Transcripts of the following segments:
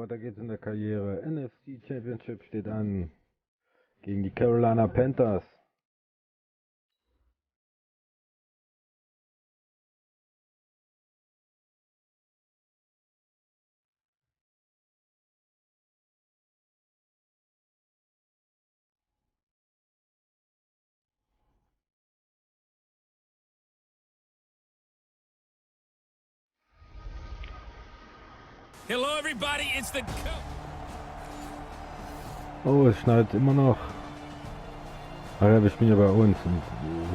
weiter geht's in der Karriere. NFC Championship steht an. Gegen die Carolina Panthers. Hello everybody, it's the Oh, es schneit immer noch. Ach ja, wir spielen ja bei uns und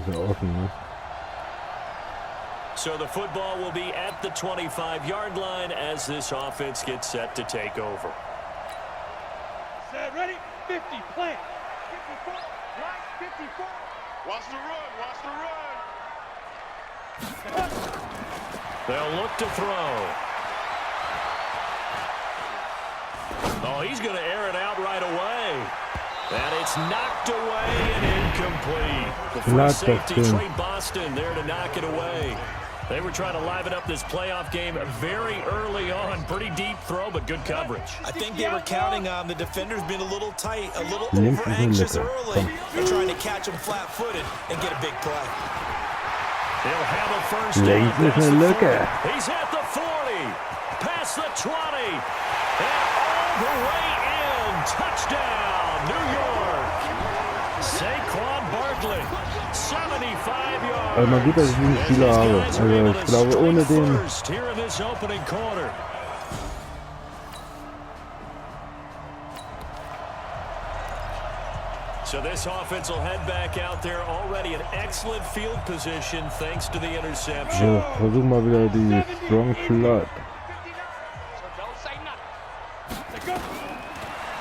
ist ja offen, ne? So the football will be at the 25-yard line as this offense gets set to take over. Set, ready, 50, play. 54, right, 54. Watch the run, watch the run. They'll look to throw. Oh, he's going to air it out right away. And it's knocked away and incomplete. The free safety, Trey Boston, there to knock it away. They were trying to liven up this playoff game very early on. Pretty deep throw, but good coverage. I think they were counting on the defenders being a little tight, a little over-anxious early, and trying to catch them flat-footed and get a big play. He'll have a first down. He's at the 40, past the 20, and all the way in. Touchdown, New York. Saquon Barkley, 75 yards. Also man sieht, dass ich diesen Spieler habe. Also ich glaube, ohne den... Here in this opening quarter. So this offense will head back out there, already in excellent field position thanks to the interception. So, versuchen mal wieder die Strong Flood.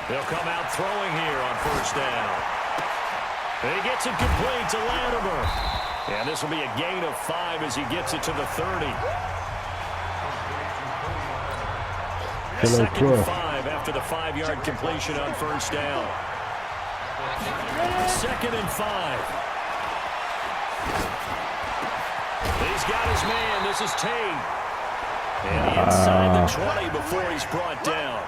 They'll come out throwing here on first down. And he gets it complete to Latimer. And this will be a gain of 5 as he gets it to the 30. Second and 5 after the 5-yard completion on first down. Second and 5. He's got his man. This is Tate. And inside the 20 before he's brought down.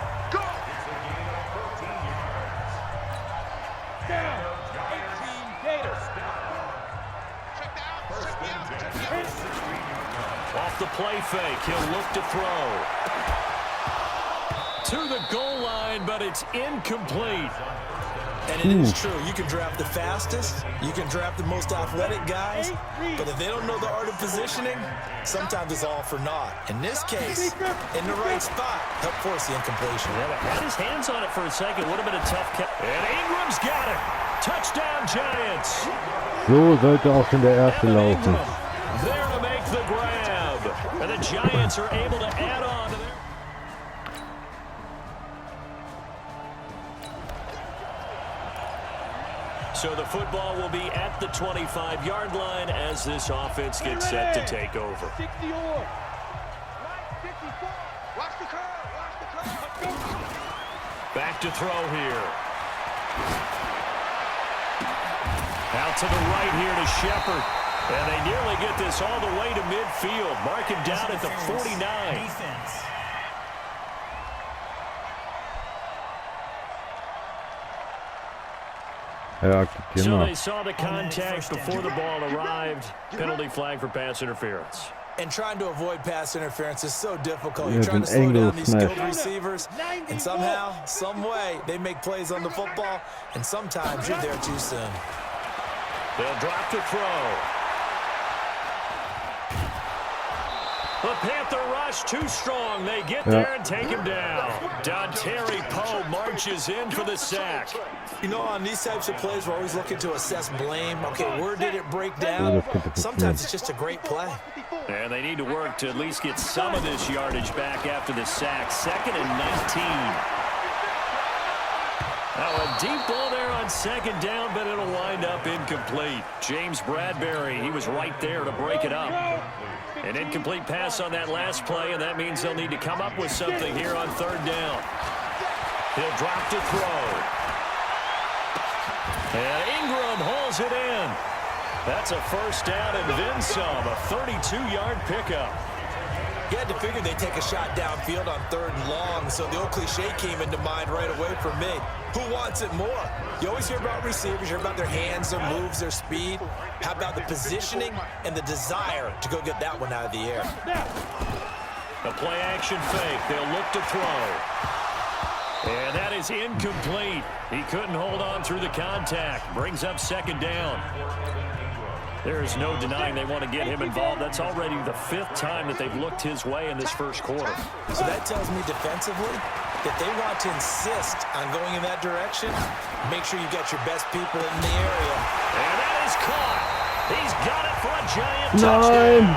Off the play fake, he'll look to throw. To the goal line, but it's incomplete. And it is true, you can draft the fastest, you can draft the most athletic guys, but if they don't know the art of positioning, sometimes it's all for naught. In this case, in the right spot, help force the incompletion. Yeah, had his hands on it for a second, would have been a tough catch. And Ingram's got it. Touchdown, Giants. So sollte auch schon der erste laufen. There to make the grab. And the Giants are able to add on to their... So the football will be at the 25-yard line as this offense gets set to take over. 60 or. Right, 54. Watch the curve, watch the curve. Back to throw here. Out to the right here to Shepard. And they nearly get this all the way to midfield. Mark him down at the 49. So they saw the contact before the ball arrived. Penalty flag for pass interference. And trying to avoid pass interference is so difficult. You're trying to slow down these skilled receivers, and somehow, some way, they make plays on the football, and sometimes you're there too soon. They'll drop to throw. The Panther rush too strong. They get there and take him down. Dontari Poe marches in for the sack. You know, on these types of plays, we're always looking to assess blame. Okay, where did it break down? Sometimes it's just a great play. And they need to work to at least get some of this yardage back after the sack. Second and 19. Now a deep ball there on second down, but it'll wind up incomplete. James Bradbury, he was right there to break it up. An incomplete pass on that last play, and that means they'll need to come up with something here on third down. He'll drop to throw. And Ingram hauls it in. That's a first down and then some, a 32-yard pickup. You had to figure they'd take a shot downfield on 3rd and long, so the old cliche came into mind right away for me. Who wants it more? You always hear about receivers, you hear about their hands, their moves, their speed. How about the positioning and the desire to go get that one out of the air? A play-action fake. They'll look to throw. And that is incomplete. He couldn't hold on through the contact. Brings up 2nd down. There is no denying they want to get him involved. That's already the 5th time that they've looked his way in this 1st quarter. So that tells me defensively that they want to insist on going in that direction. Make sure you get your best people in the area. And that is caught. He's got it for a giant touchdown.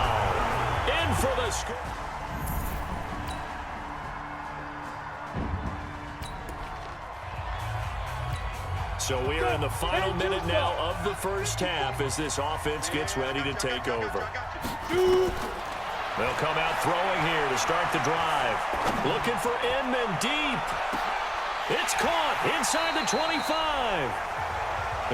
In for the score. So we are in the final minute now of the 1st half as this offense gets ready to take over. They'll come out throwing here to start the drive. Looking for Inman deep. It's caught inside the 25.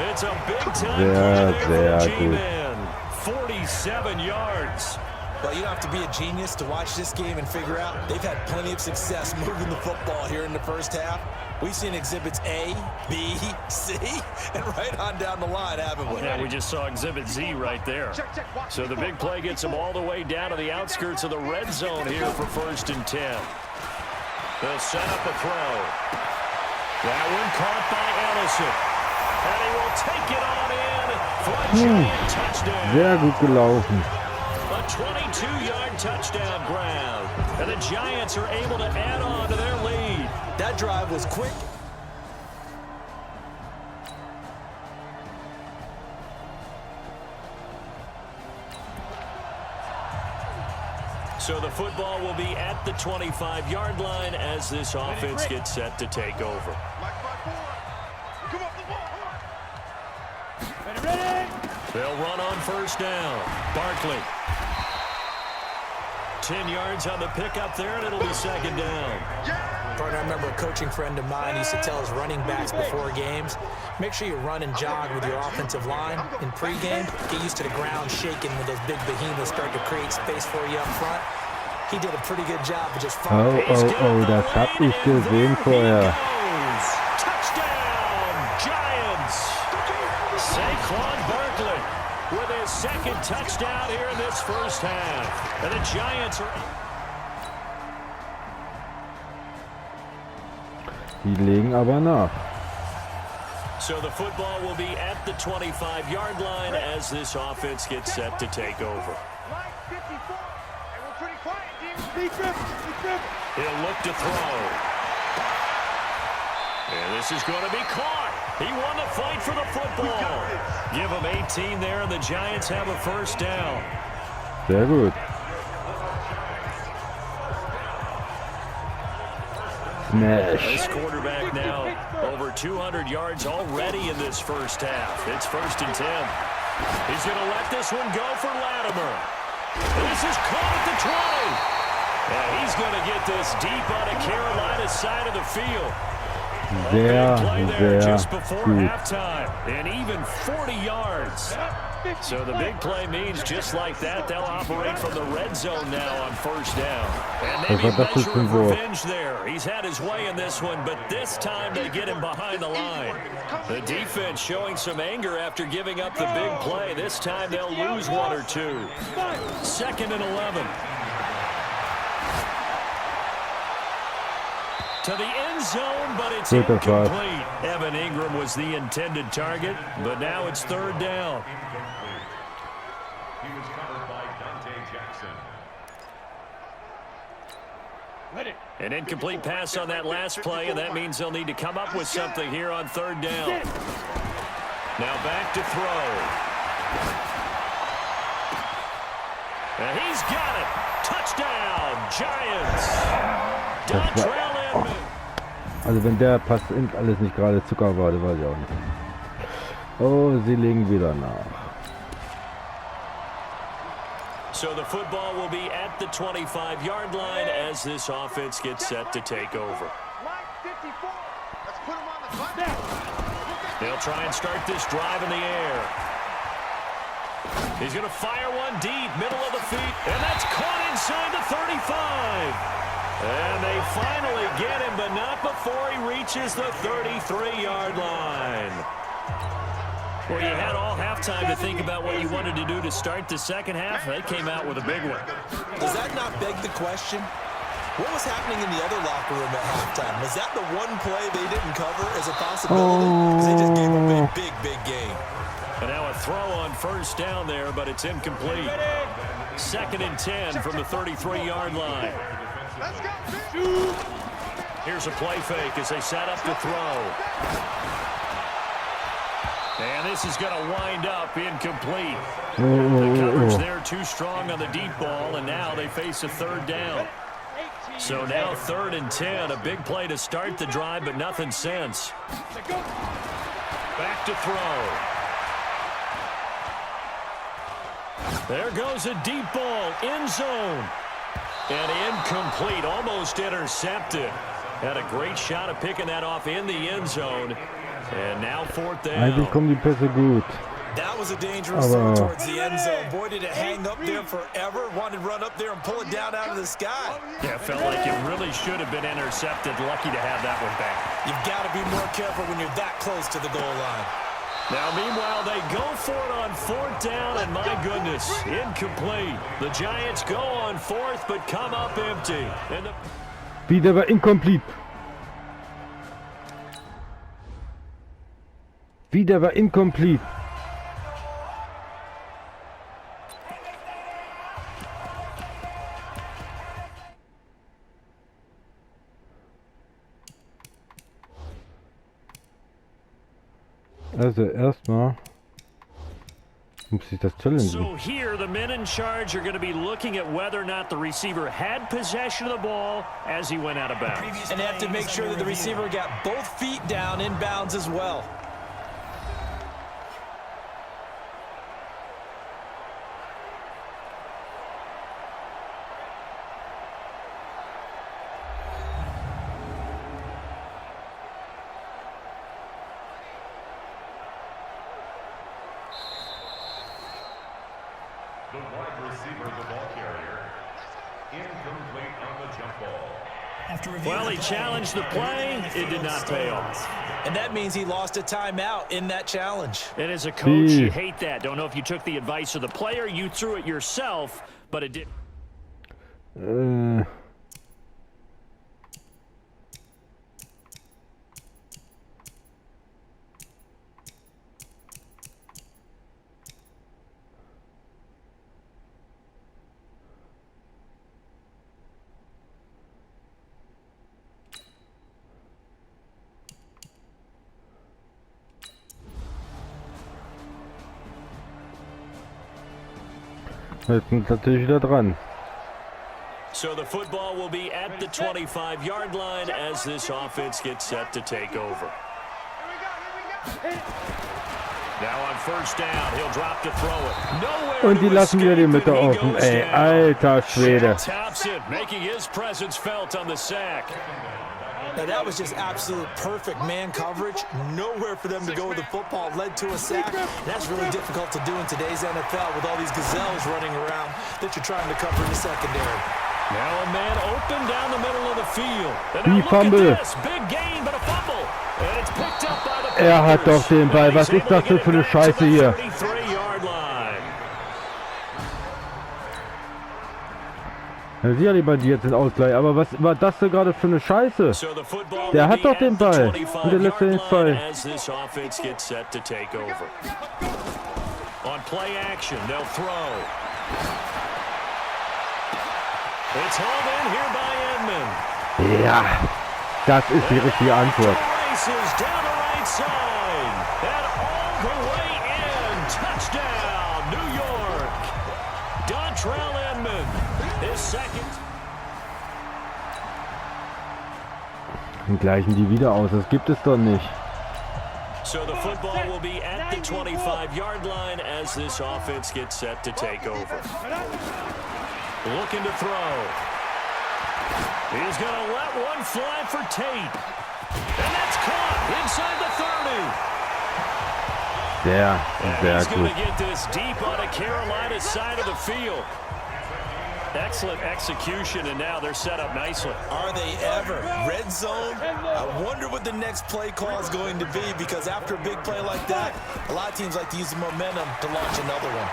It's a big-time play there for G-Man. 47 yards. Well, you don't have to be a genius to watch this game and figure out they've had plenty of success moving the football here in the 1st half. We've seen exhibits A, B, C, and right on down the line, haven't we? Yeah, we just saw exhibit Z right there. So the big play gets them all the way down to the outskirts of the red zone here for 1st and 10. They'll set up a throw. That one caught by Ellison. And he will take it on in for a giant touchdown. Sehr gut gelaufen. A 22-yard touchdown grab. And the Giants are able to add on to their lead. That drive was quick. So the football will be at the 25-yard line as this offense gets set to take over. They'll run on 1st down. Barkley. 10 yards on the pickup there, and it'll be 2nd down. Partner, I remember a coaching friend of mine used to tell his running backs before games, make sure you run and jog with your offensive line in pregame. Get used to the ground shaking when those big behemoths start to create space for you up front. He did a pretty good job of just following. Oh, das hab ich gesehen vorher. Touchdown, Giants! Saquon Barkley with his 2nd touchdown here in this 1st half. And the Giants are... Die legen aber nach. So the football will be at the 25-yard line as this offense gets set to take over. He'll look to throw. And this is going to be caught. He won the fight for the football. Give him 18 there, and the Giants have a 1st down. Sehr gut. Smash. This quarterback now over 200 yards already in this 1st half. It's 1st and 10. He's going to let this one go for Latimer. This is caught at the 20. And he's going to get this deep on a Carolina side of the field. Sehr just before gut. halftime, and even 40 yards. So the big play means just like that, they'll operate from the red zone now on 1st down. And maybe a measure of revenge there. He's had his way in this one, but this time they get him behind the line. The defense showing some anger after giving up the big play. This time they'll lose 1 or 2. 2nd and 11. To the end zone, but it's incomplete. Evan Ingram was the intended target, but now it's 3rd down. He was covered by Dante Jackson. An incomplete pass on that last play, and that means they'll need to come up with something here on 3rd down. Now back to throw. And he's got it. Touchdown, Giants. Dontrell Inman. Also wenn der Pass alles nicht gerade Zucker war, das weiß ich auch nicht. Oh, sie legen wieder nach. So the football will be at the 25-yard line as this offense gets set to take over. They'll try and start this drive in the air. He's going to fire one deep, middle of the feet, and that's caught inside the 35. And they finally get him, but not before he reaches the 33-yard line. Well, you had all halftime to think about what you wanted to do to start the second half. They came out with a big one. Does that not beg the question? What was happening in the other locker room at halftime? Was that the one play they didn't cover as a possibility? Because they just gave them a big gain. And now a throw on first down there, but it's incomplete. 2nd and 10 from the 33-yard line. Let's go. Here's a play fake as they set up to throw. And this is going to wind up incomplete. The coverage there too strong on the deep ball, and now they face a 3rd down. So now 3rd and 10, a big play to start the drive, but nothing since. Back to throw. There goes a deep ball, end zone. And incomplete, almost intercepted. Had a great shot of picking that off in the end zone. And now 4th down. Eigentlich kommen die Pässe gut. That was a dangerous throw towards the end zone. Boy, did it hang up there forever. Wanted to run up there and pull it down out of the sky. Yeah, it felt like it really should have been intercepted. Lucky to have that one back. You've got to be more careful when you're that close to the goal line. Now, meanwhile, they go for it on 4th down, and my goodness, incomplete. The Giants go on 4th, but come up empty. And Wieder war incomplete. Wieder war incomplete. Also erstmal muss ich das challengen. So here the men in charge are going to be looking at whether or not the receiver had possession of the ball as he went out of bounds. And they have to make sure that the receiver got both feet down in bounds as well. The wide receiver, the ball carrier, incomplete on the jump ball. Well, he challenged the play. It did not pay off. And that means he lost a timeout in that challenge. And as a coach, you hate that. Don't know if you took the advice of the player, you threw it yourself, but it didn't. Jetzt sind natürlich wieder dran. So the football will be at the 25-yard line as this offense gets set to take over. Now on 1st down, he'll drop to throw it. Nowhere Und die lassen wir den Mitte offen. Ey, alter Schwede. Thompson making his presence felt on the sack. Now that was just absolute perfect man coverage. Nowhere for them to go with the football. Led to a sack. That's really difficult to do in today's NFL with all these gazelles running around that you're trying to cover in the secondary. Now a man open down the middle of the field. And Die now Fumble. look at this. Big gain, but a fumble. And it's picked up by the Panthers. Hat doch den Ball. Was ist das denn für eine Scheiße hier? 33-yard line. Ja, sicherlich bei dir jetzt den Ausgleich. Aber was war das denn gerade für eine Scheiße? So the football Der will hat be doch den at the Ball. 25 Und der lässt den yard Ball. line as this offense gets set to take over. On play action, they'll throw. It's hauled in here by Edmund. Ja, das ist die richtige Antwort. Races down the right side. And all the way in. Touchdown, New York. Dontrell Edmund, his second. Dann gleichen die wieder aus. Das gibt es doch nicht. So the football will be at the 25-yard line as this offense gets set to take over. Looking to throw. He's going to let one fly for Tate. And that's caught inside the 30. Sehr, sehr He's going gut. to get this deep on the Carolina side of the field. Excellent execution, and now they're set up nicely. Are they ever? Red zone? I wonder what the next play call is going to be, because after a big play like that, a lot of teams like to use the momentum to launch another one.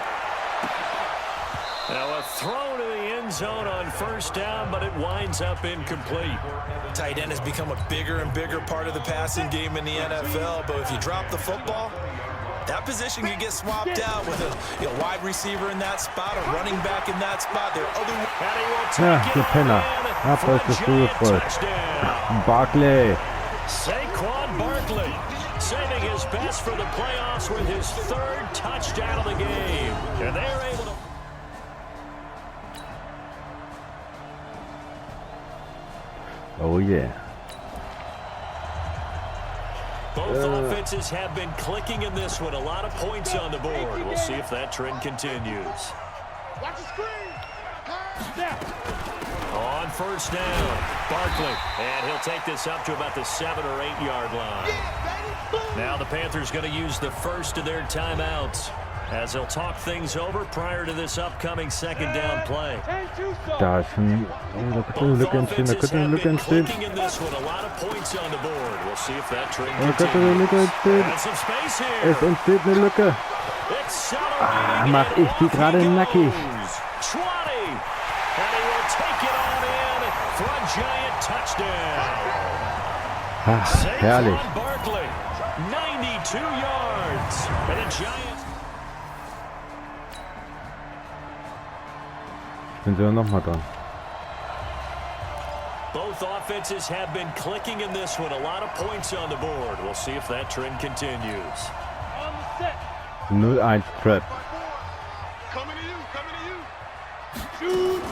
Now a throw to the end zone on first down, but it winds up incomplete. Tight end has become a bigger and bigger part of the passing game in the NFL, but if you drop the football, that position can get swapped out with a wide receiver in that spot, a running back in that spot. There are other... And he will Ja, take der it Penner. on in for a Abreißt giant du gefreut. touchdown. Barkley. Saquon Barkley saving his best for the playoffs with his third touchdown of the game. And they're able to... Oh yeah. Both offenses have been clicking in this one. A lot of points on the board. We'll see if that trend continues. Watch the screen. On first down, Barkley. And he'll take this up to about the 7 or 8 yard line. Now the Panthers going to use the first of their timeouts as they'll talk things over prior to this upcoming second down play. Da ist ein... Oh, da könnte eine Lücke entstehen. Da könnte eine Lücke entstehen. In this one, a lot of points on the board. We'll see if that trend Da könnte eine Lücke entstehen. And some space here. Es entsteht eine Lücke. Accelerating mach ich die gerade nackig. 20. And he will take it on in for a giant touchdown. Herrlich. Saquon Barkley, 92 yards. And the Giants. Sind wir nochmal dran. Both offenses have been clicking in this one. A lot of points on the board. We'll see if that trend continues. 0-1 Trap. Coming to you, coming to you. Shoot.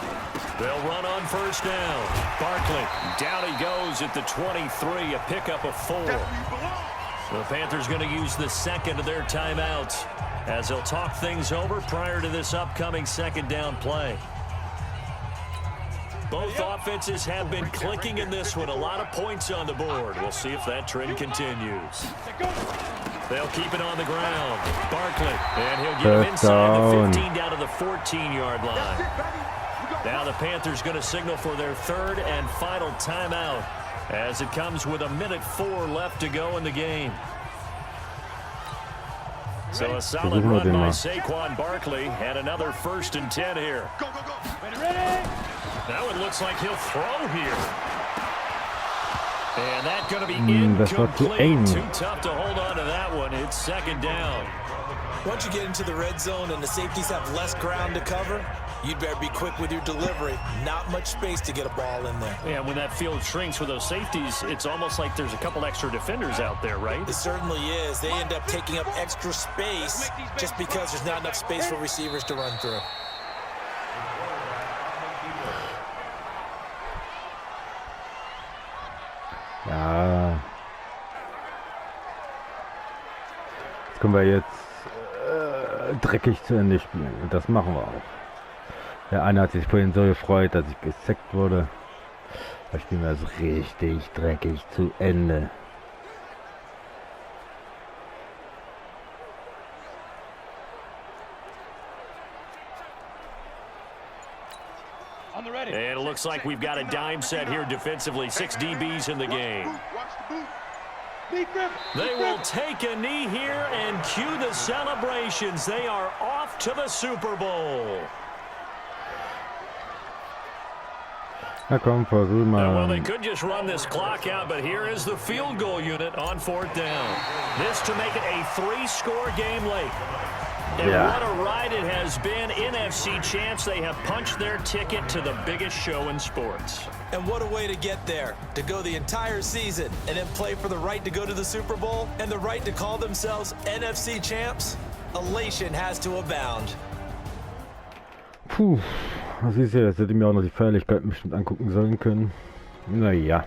They'll run on first down. Barkley, down he goes at the 23, a pickup of 4. The Panthers going to use the second of their timeouts as they'll talk things over prior to this upcoming second down play. Both offenses have been clicking in this one. A lot of points on the board. We'll see if that trend continues. They'll keep it on the ground. Barkley, and he'll get him inside the 15 down to the 14-yard line. Now the Panthers going to signal for their third and final timeout as it comes with 1:04 left to go in the game. So a solid run by Saquon Barkley and another 1st and 10 here. Go, go, go. Ready. Now it looks like he'll throw here. And that's going to be Das war zu eng. incomplete. Too tough to hold on to that one. It's second down. Once you get into the red zone and the safeties have less ground to cover, you'd better be quick with your delivery. Not much space to get a ball in there. Yeah, when that field shrinks with those safeties, it's almost like there's a couple extra defenders out there, right? It certainly is. They end up taking up extra space just because there's not enough space for receivers to run through. Ja. Jetzt können wir jetzt dreckig zu Ende spielen. Und das machen wir auch. Der eine hat sich vorhin so gefreut, dass ich gesackt wurde. Da spielen wir das richtig dreckig zu Ende. And it looks like we've got a dime set here defensively. 6 DBs in the game. They will take a knee here and cue the celebrations. They are off to the Super Bowl. Na komm, versuch Well, they mal. could just run this clock out, but here is the field goal unit on 4th down. This to make it a 3-score game late. And what a ride it has been. NFC champs, they have punched their ticket to the biggest show in sports. And what a way to get there. To go the entire season and then play for the right to go to the Super Bowl and the right to call themselves NFC champs. Elation has to abound. Puh, das ist ja, das hätte ich mir auch noch die Feierlichkeiten bestimmt angucken sollen können. Naja.